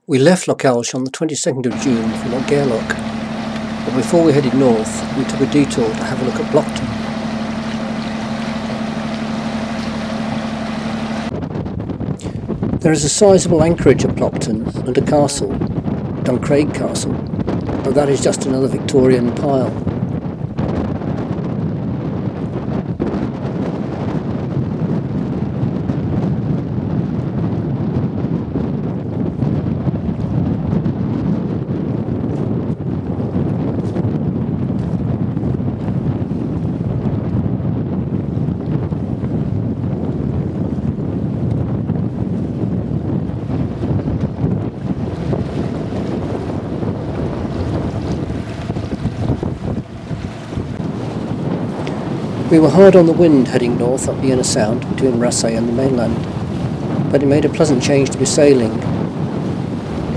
We left Loch Alsh on the 22nd of June for Loch Alsh, but before we headed north we took a detour to have a look at Blockton. There is a sizable anchorage at Blockton and a castle, Duncraig Castle, but that is just another Victorian pile. We were hard on the wind heading north up the inner sound between Raasay and the mainland, but it made a pleasant change to be sailing.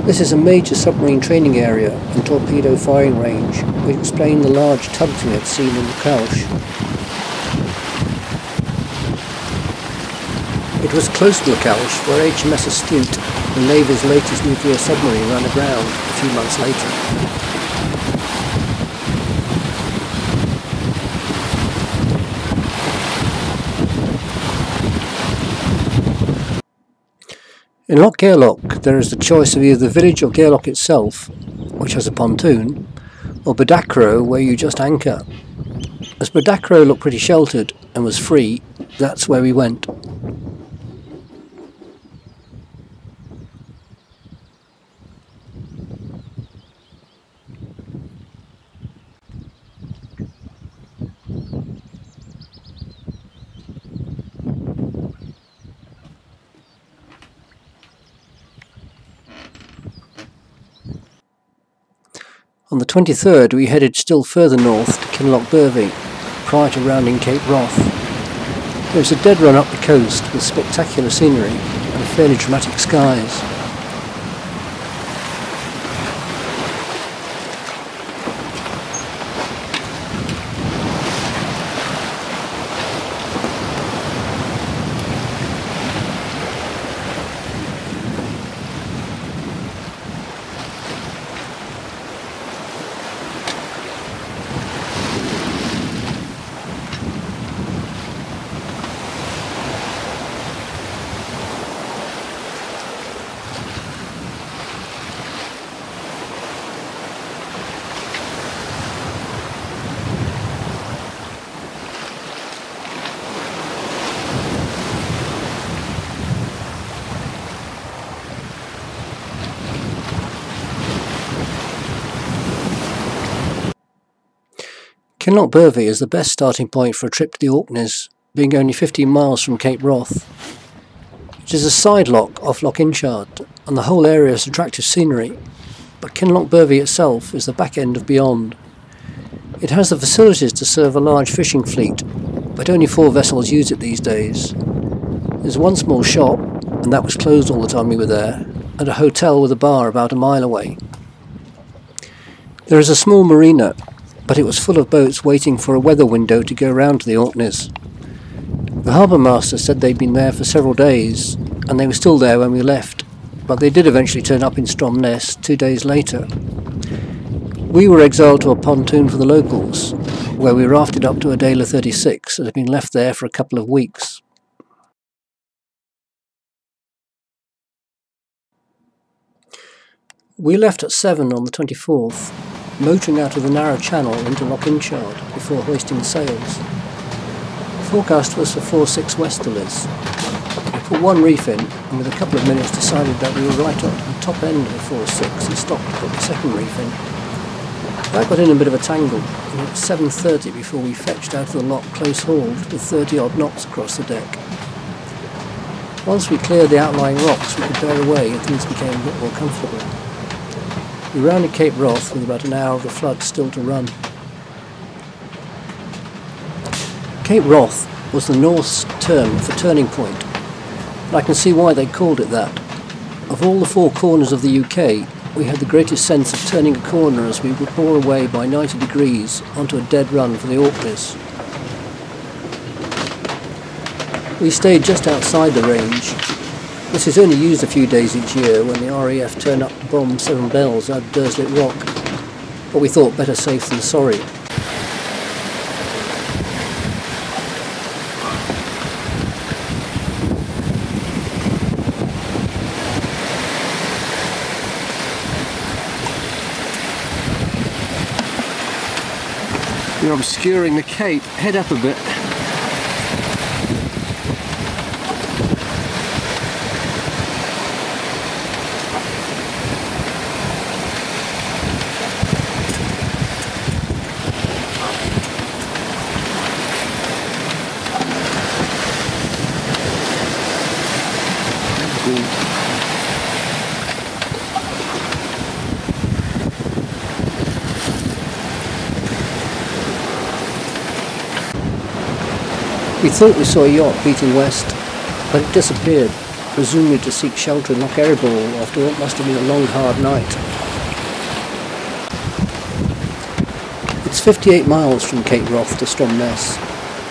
This is a major submarine training area and torpedo firing range, which explained the large tugs we had seen in Loch Alsh. It was close to Loch Alsh where HMS Astute, the Navy's latest nuclear submarine, ran aground a few months later. In Loch Alsh there is the choice of either the village of Gairloch itself, which has a pontoon, or Bodacro, where you just anchor. As Bodacro looked pretty sheltered and was free, that's where we went. On the 23rd we headed still further north to Kinlochbervie, prior to rounding Cape Wrath. There was a dead run up the coast with spectacular scenery and fairly dramatic skies. Kinlochbervie is the best starting point for a trip to the Orkneys, being only 15 miles from Cape Wrath. It is a side loch off Loch Inchard, and the whole area has attractive scenery, but Kinlochbervie itself is the back end of beyond. It has the facilities to serve a large fishing fleet, but only 4 vessels use it these days. There's one small shop, and that was closed all the time we were there, and a hotel with a bar about a mile away. There is a small marina, but it was full of boats waiting for a weather window to go round to the Orkneys. The harbour master said they'd been there for several days, and they were still there when we left, but they did eventually turn up in Stromness 2 days later. We were exiled to a pontoon for the locals, where we rafted up to a Dela 36 that had been left there for a couple of weeks. We left at 7 on the 24th, motoring out of the narrow channel into Loch Inchard before hoisting sails. The forecast was for 4-6 westerlies. We put one reef in, and with a couple of minutes decided that we were right up to the top end of the 4-6 and stopped to put the second reef in. That got in a bit of a tangle, and it was 7:30 before we fetched out of the loch close hauled with 30 odd knots across the deck. Once we cleared the outlying rocks we could bear away and things became a bit more comfortable. We rounded Cape Wrath with about an hour of the flood still to run. Cape Wrath was the Norse term for turning point, and I can see why they called it that. Of all the 4 corners of the UK, we had the greatest sense of turning a corner as we would bore away by 90 degrees onto a dead run for the Orkneys. We stayed just outside the range, This is only used a few days each year when the RAF turn up and bomb 7 Bells at Durslet Rock, but we thought better safe than sorry. You're obscuring the cape. Head up a bit. We thought we saw a yacht beating west, but it disappeared, presumably to seek shelter in Loch Alsh after what must have been a long, hard night. It's 58 miles from Cape Wrath to Stromness,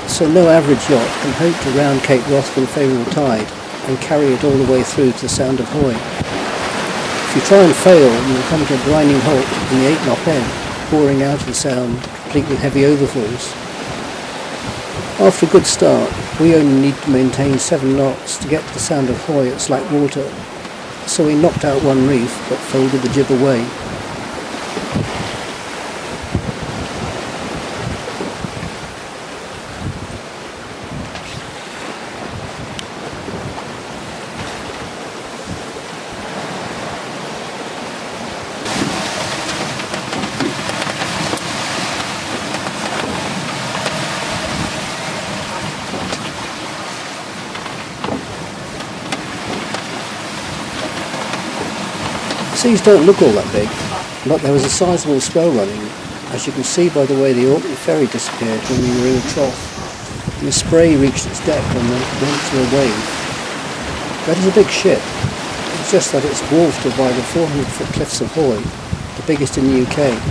so no average yacht can hope to round Cape Wrath with a favourable tide and carry it all the way through to the Sound of Hoy. If you try and fail, you will come to a grinding halt in the 8 knot end, pouring out of the Sound, complete with heavy overfalls. After a good start, we only need to maintain 7 knots to get to the Sound of Hoy at slack water, so we knocked out one reef but folded the jib away. The seas don't look all that big, but there was a sizable swell running, as you can see by the way the Orkney ferry disappeared when we were in a trough, and the spray reached its deck when it went to a wave. That is a big ship, it's just that it's dwarfed by the 400-foot cliffs of Hoy, the biggest in the UK.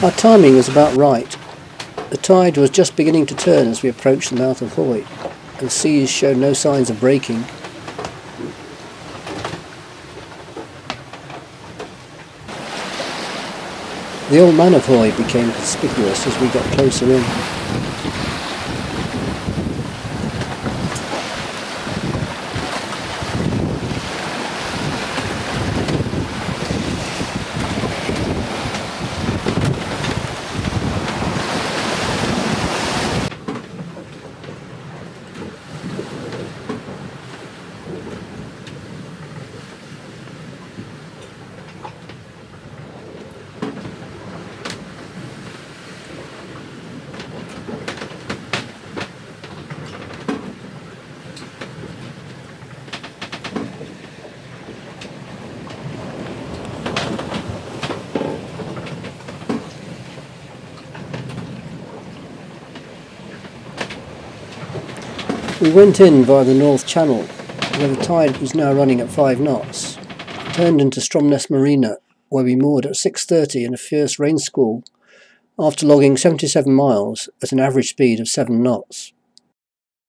Our timing was about right. The tide was just beginning to turn as we approached the mouth of Hoy, and the seas showed no signs of breaking. The old man of Hoy became conspicuous as we got closer in. We went in via the North Channel, where the tide was now running at 5 knots, turned into Stromness Marina, where we moored at 6:30 in a fierce rain squall, after logging 77 miles at an average speed of 7 knots.